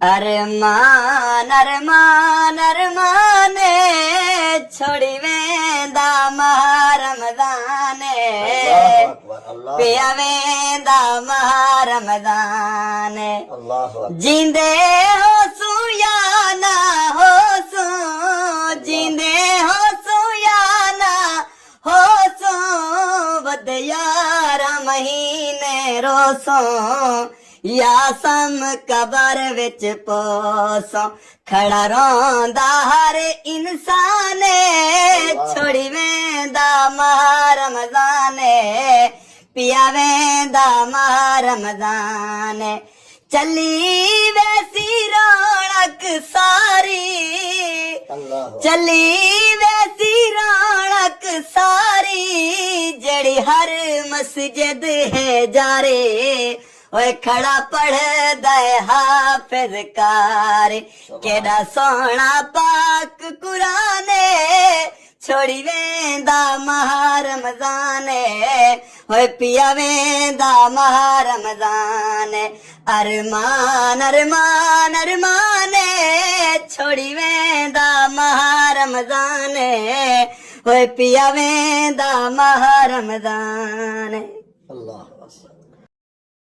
अरमान अरमान अरमाने छोड़ी वेंदा माह रमज़ाने पिया वेंदा माह रमज़ाने जींदे हो सू या ना हो सू जींदे हो सू या ना हो सू वध 11 महीने रोसो या सम कबर विच पोसो खड़ा रोंदा हर इंसान छोड़ी वेंदा माह रमज़ाने पिया वेंदा माह रमज़ाने चली वैसी रौनक सारी चली वैसी रौनक सारी जड़ी हर मस्जिद है जारे ओए खड़ा पढ़दा है हाफिज कारी केड़ा सोहना पाक कुराने छोड़ी वेंदा माह रमज़ाने ओए पिया वेंदा माह रमज़ाने अरमान अरमान अरमाने छोड़ी वेंदा माह रमज़ाने ओए पिया वेंदा माह रमज़ाने। अल्लाह।